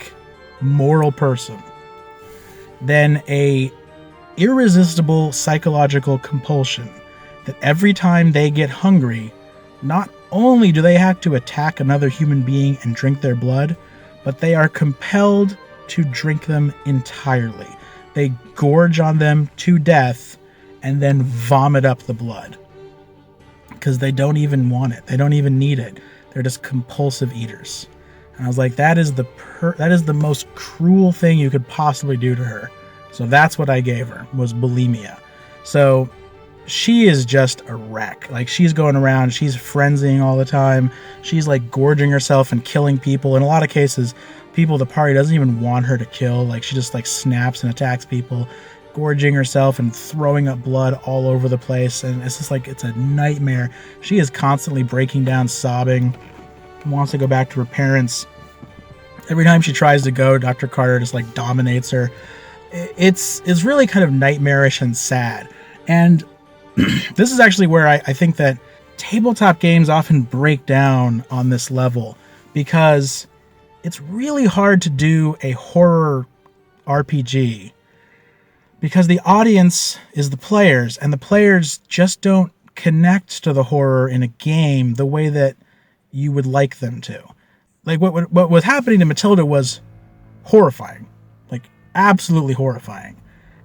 S1: moral person than a irresistible psychological compulsion that every time they get hungry, not only do they have to attack another human being and drink their blood, but they are compelled to drink them entirely. They gorge on them to death and then vomit up the blood because they don't even want it. They don't even need it. They're just compulsive eaters. And I was like, that is the most cruel thing you could possibly do to her. So that's what I gave her, was bulimia. So she is just a wreck. Like, she's going around, she's frenzying all the time. She's like gorging herself and killing people. In a lot of cases, people at the party doesn't even want her to kill. Like, she just like snaps and attacks people, gorging herself and throwing up blood all over the place. And it's just like, it's a nightmare. She is constantly breaking down, sobbing, wants to go back to her parents. Every time she tries to go, Dr. Carter just like dominates her. It's really kind of nightmarish and sad. And this is actually where I think that tabletop games often break down on this level, because it's really hard to do a horror RPG because the audience is the players, and the players just don't connect to the horror in a game the way that you would like them to. Like, what was happening to Matilda was horrifying, like absolutely horrifying.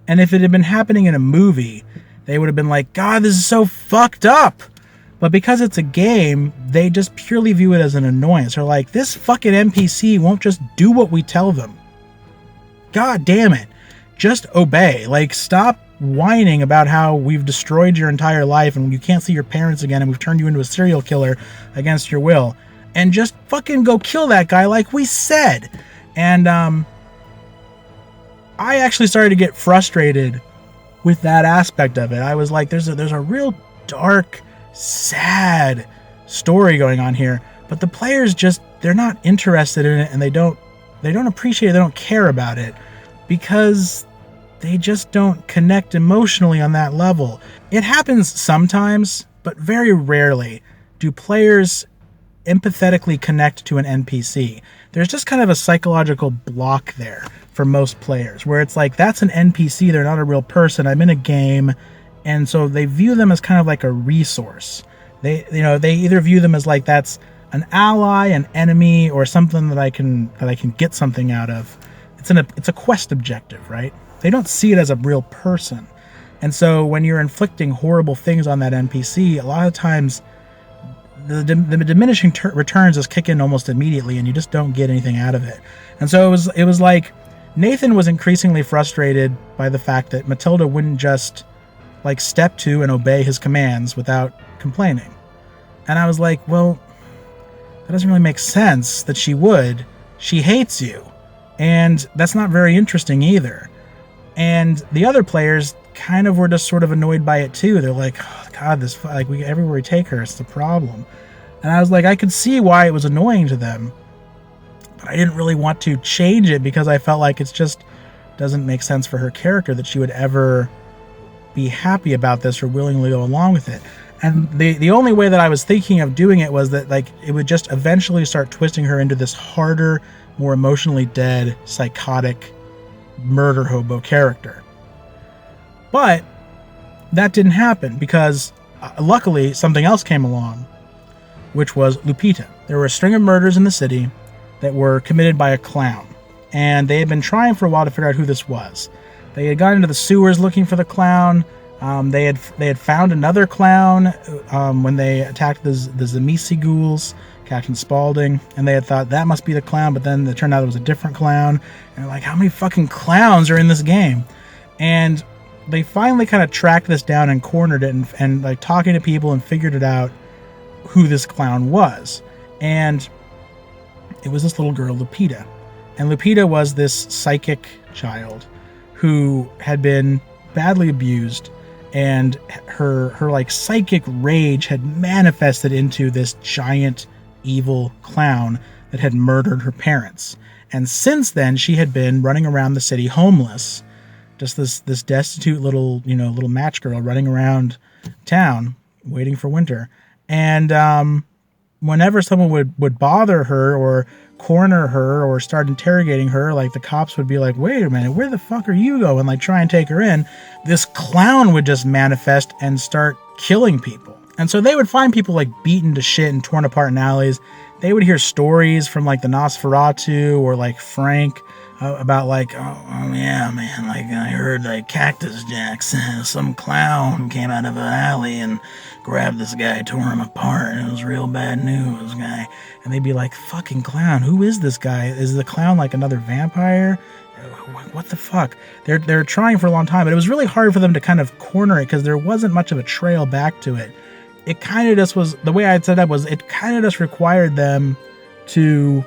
S1: And if it had been happening in a movie, they would have been like, God, this is so fucked up. But because it's a game, they just purely view it as an annoyance. They're like, this fucking NPC won't just do what we tell them. God damn it. Just obey. Like, stop whining about how we've destroyed your entire life and you can't see your parents again and we've turned you into a serial killer against your will. And just fucking go kill that guy like we said. And I actually started to get frustrated with that aspect of it. I was like, there's a real dark, sad story going on here, but the players just, they're not interested in it, and they don't appreciate it, they don't care about it, because they just don't connect emotionally on that level. It happens sometimes, but very rarely do players empathetically connect to an NPC. There's just kind of a psychological block there for most players, where it's like, that's an NPC, they're not a real person, I'm in a game. And so they view them as kind of like a resource, They either view them as like that's an ally, an enemy, or something that I can get something out of. It's a quest objective, right? They don't see it as a real person. And so when you're inflicting horrible things on that NPC, a lot of times the diminishing returns just kick in almost immediately, and you just don't get anything out of it. And so it was like Nathan was increasingly frustrated by the fact that Matilda wouldn't just like step to and obey his commands without complaining. And I was like, well, that doesn't really make sense that she would. She hates you. And that's not very interesting either. And the other players kind of were just sort of annoyed by it too. They're like, oh God, everywhere we take her, it's the problem. And I was like, I could see why it was annoying to them, but I didn't really want to change it because I felt like it just doesn't make sense for her character that she would ever be happy about this or willingly go along with it. And the only way that I was thinking of doing it was that like it would just eventually start twisting her into this harder, more emotionally dead, psychotic murder hobo character. But that didn't happen because luckily something else came along, which was Lupita. There were a string of murders in the city that were committed by a clown, and they had been trying for a while to figure out who this was. They had gone into the sewers looking for the clown. They had found another clown when they attacked the Zamisi ghouls, Captain Spaulding, and they had thought that must be the clown, but then it turned out it was a different clown. And they're like, how many fucking clowns are in this game? And they finally kind of tracked this down and cornered it and like talking to people and figured it out who this clown was. And it was this little girl, Lupita. And Lupita was this psychic child who had been badly abused, and her like psychic rage had manifested into this giant evil clown that had murdered her parents. And since then she had been running around the city homeless, just this destitute little match girl running around town waiting for winter. And whenever someone would bother her or corner her or start interrogating her, like the cops would be like, wait a minute, where the fuck are you going? Like try and take her in. This clown would just manifest and start killing people. And so they would find people like beaten to shit and torn apart in alleys. They would hear stories from like the Nosferatu or like Frank about like, oh yeah, man, like I heard like Cactus Jack, some clown came out of an alley and grabbed this guy, tore him apart, and it was real bad news, guy. And they'd be like, fucking clown, who is this guy? Is the clown like another vampire? What the fuck? They're trying for a long time, but it was really hard for them to kind of corner it because there wasn't much of a trail back to it. It kind of just was, the way I had set up was, it kind of just required them to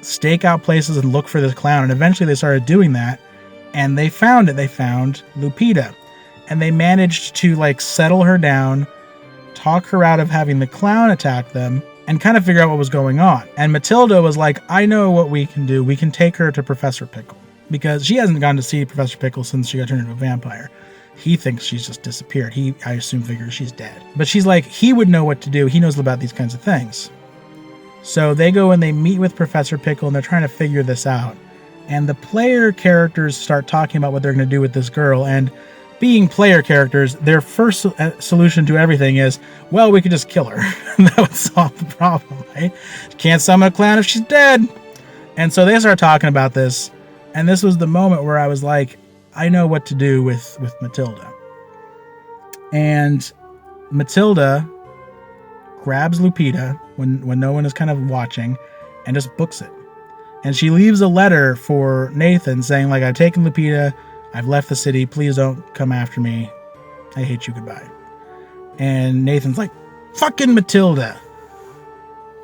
S1: stake out places and look for this clown. And eventually they started doing that, and they found it. They found Lupita, and they managed to like settle her down, talk her out of having the clown attack them, and kind of figure out what was going on. And Matilda was like, I know what we can do. We can take her to Professor Pickle, because she hasn't gone to see Professor Pickle since she got turned into a vampire. He thinks she's just disappeared. He, I assume, figures she's dead. But she's like, he would know what to do. He knows about these kinds of things. So they go and they meet with Professor Pickle, and they're trying to figure this out. And the player characters start talking about what they're going to do with this girl. And being player characters, their first solution to everything is, well, we could just kill her. That would solve the problem, right? Can't summon a clown if she's dead. And so they start talking about this. And this was the moment where I was like, I know what to do with Matilda. And Matilda grabs Lupita when no one is kind of watching and just books it. And she leaves a letter for Nathan saying, like, I've taken Lupita, I've left the city, please don't come after me, I hate you, goodbye. And Nathan's like, fucking Matilda,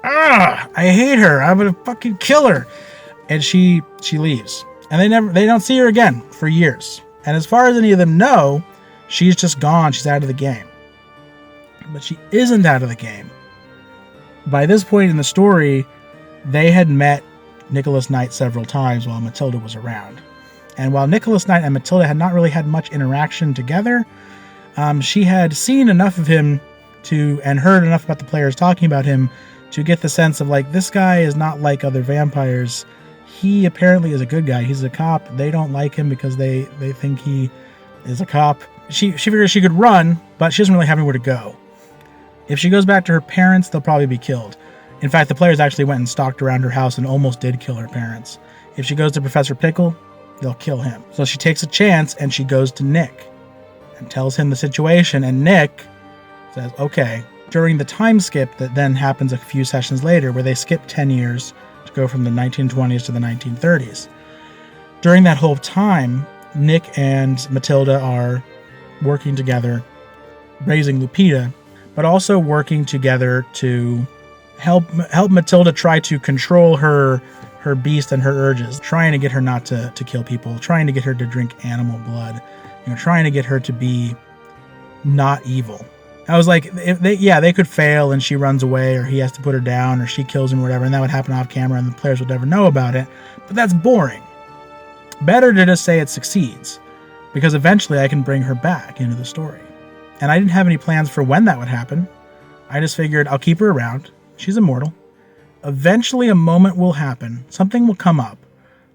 S1: I hate her, I'm gonna fucking kill her. And she leaves. And they don't see her again for years. And as far as any of them know, she's just gone. She's out of the game. But she isn't out of the game. By this point in the story, they had met Nicholas Knight several times while Matilda was around. And while Nicholas Knight and Matilda had not really had much interaction together, she had seen enough of him and heard enough about the players talking about him to get the sense of like, this guy is not like other vampires. He apparently is a good guy. He's a cop. They don't like him because they think he is a cop. She figures she could run, but she doesn't really have anywhere to go. If she goes back to her parents, they'll probably be killed. In fact, the players actually went and stalked around her house and almost did kill her parents. If she goes to Professor Pickle, they'll kill him. So she takes a chance and she goes to Nick and tells him the situation, and Nick says, okay. During the time skip that then happens a few sessions later, where they skip 10 years to go from the 1920s to the 1930s. During that whole time, Nick and Matilda are working together, raising Lupita, but also working together to help Matilda try to control her beast and her urges, trying to get her not to kill people, trying to get her to drink animal blood, trying to get her to be not evil. I was like, they could fail and she runs away, or he has to put her down, or she kills him, or whatever, and that would happen off camera and the players would never know about it. But that's boring. Better to just say it succeeds, because eventually I can bring her back into the story. And I didn't have any plans for when that would happen. I just figured I'll keep her around. She's immortal. Eventually a moment will happen. Something will come up.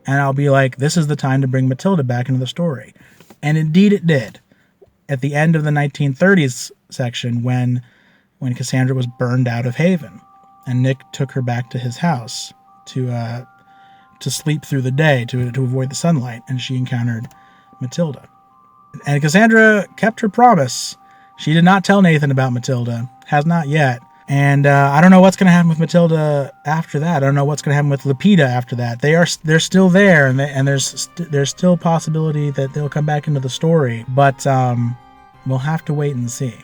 S1: And I'll be like, this is the time to bring Matilda back into the story. And indeed it did. At the end of the 1930s section, when Cassandra was burned out of Haven, and Nick took her back to his house to sleep through the day, to avoid the sunlight, and she encountered Matilda. And Cassandra kept her promise. She did not tell Nathan about Matilda, has not yet. And I don't know what's going to happen with Matilda after that. I don't know what's going to happen with Lupita after that. They're still there, and there's still possibility that they'll come back into the story. But we'll have to wait and see.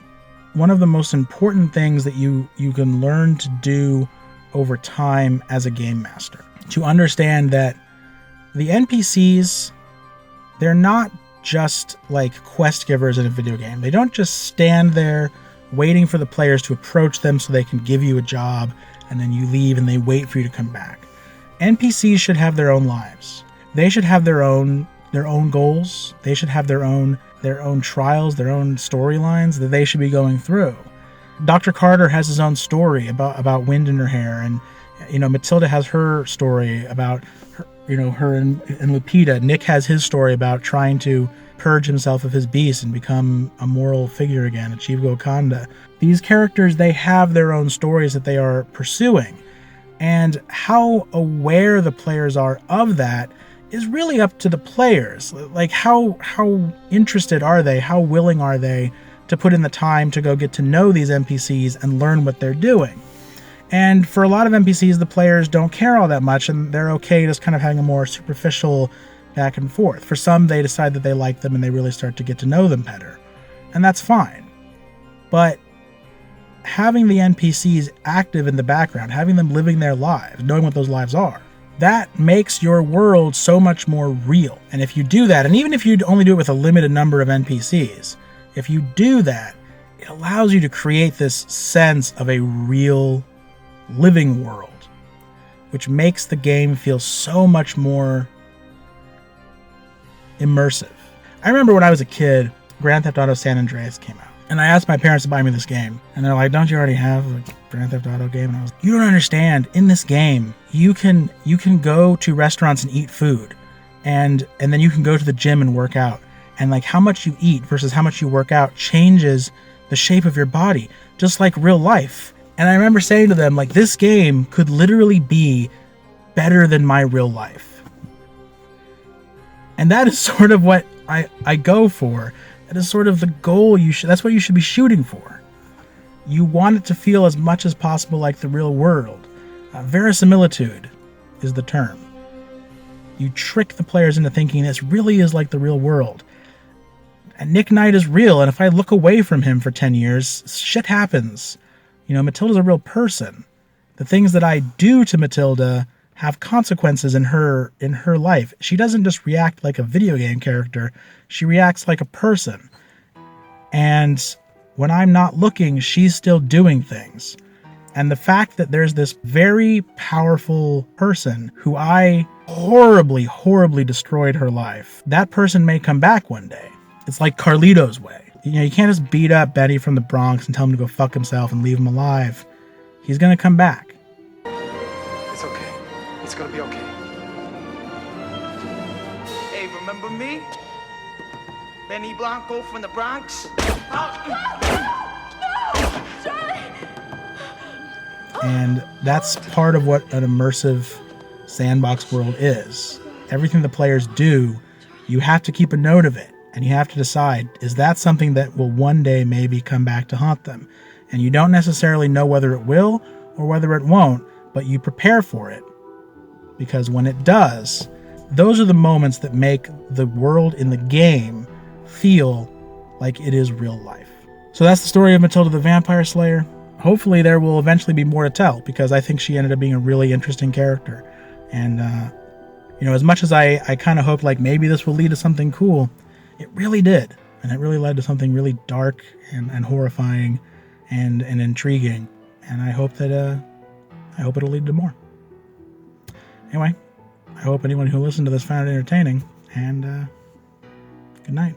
S1: One of the most important things that you can learn to do over time as a game master, to understand that the NPCs, they're not just like quest givers in a video game. They don't just stand there waiting for the players to approach them so they can give you a job, and then you leave and they wait for you to come back. NPCs should have their own lives. They should have their own goals. They should have their own trials, their own storylines that they should be going through. Dr. Carter has his own story about wind in her hair, and Matilda has her story about her and Lupita. Nick has his story about trying to purge himself of his beast and become a moral figure again, achieve Wakanda. These characters, they have their own stories that they are pursuing, and how aware the players are of that is really up to the players. Like, how interested are they? How willing are they to put in the time to go get to know these NPCs and learn what they're doing? And for a lot of NPCs, the players don't care all that much, and they're okay just kind of having a more superficial back and forth. For some, they decide that they like them and they really start to get to know them better. And that's fine. But having the NPCs active in the background, having them living their lives, knowing what those lives are, that makes your world so much more real. And if you do that, and even if you only do it with a limited number of NPCs, if you do that, it allows you to create this sense of a real living world, which makes the game feel so much more immersive. I remember when I was a kid, Grand Theft Auto San Andreas came out, and I asked my parents to buy me this game, and they're like, don't you already have a Grand Theft Auto game? And I was like, you don't understand. In this game, you can go to restaurants and eat food, and then you can go to the gym and work out, and like how much you eat versus how much you work out changes the shape of your body, just like real life. And I remember saying to them, like, this game could literally be better than my real life. And that is sort of what I go for. That is sort of the goal that's what you should be shooting for. You want it to feel as much as possible like the real world. Verisimilitude is the term. You trick the players into thinking this really is like the real world. And Nick Knight is real, and if I look away from him for 10 years, shit happens. Matilda's a real person. The things that I do to Matilda have consequences in her life. She doesn't just react like a video game character. She reacts like a person. And when I'm not looking, she's still doing things. And the fact that there's this very powerful person who I horribly, horribly destroyed her life, that person may come back one day. It's like Carlito's way. You can't just beat up Benny from the Bronx and tell him to go fuck himself and leave him alive. He's going to come back.
S4: It's okay. It's going to be okay. Hey, remember me? Benny Blanco from the Bronx?
S5: No! Charlie!
S1: And that's part of what an immersive sandbox world is. Everything the players do, you have to keep a note of it. And you have to decide, is that something that will one day maybe come back to haunt them? And you don't necessarily know whether it will or whether it won't, but you prepare for it. Because when it does, those are the moments that make the world in the game feel like it is real life. So that's the story of Matilda the Vampire Slayer. Hopefully there will eventually be more to tell, because I think she ended up being a really interesting character. And, as much as I kind of hoped like maybe this will lead to something cool, it really did. And it really led to something really dark and horrifying and intriguing. And I hope that it'll lead to more. Anyway, I hope anyone who listened to this found it entertaining, and good night.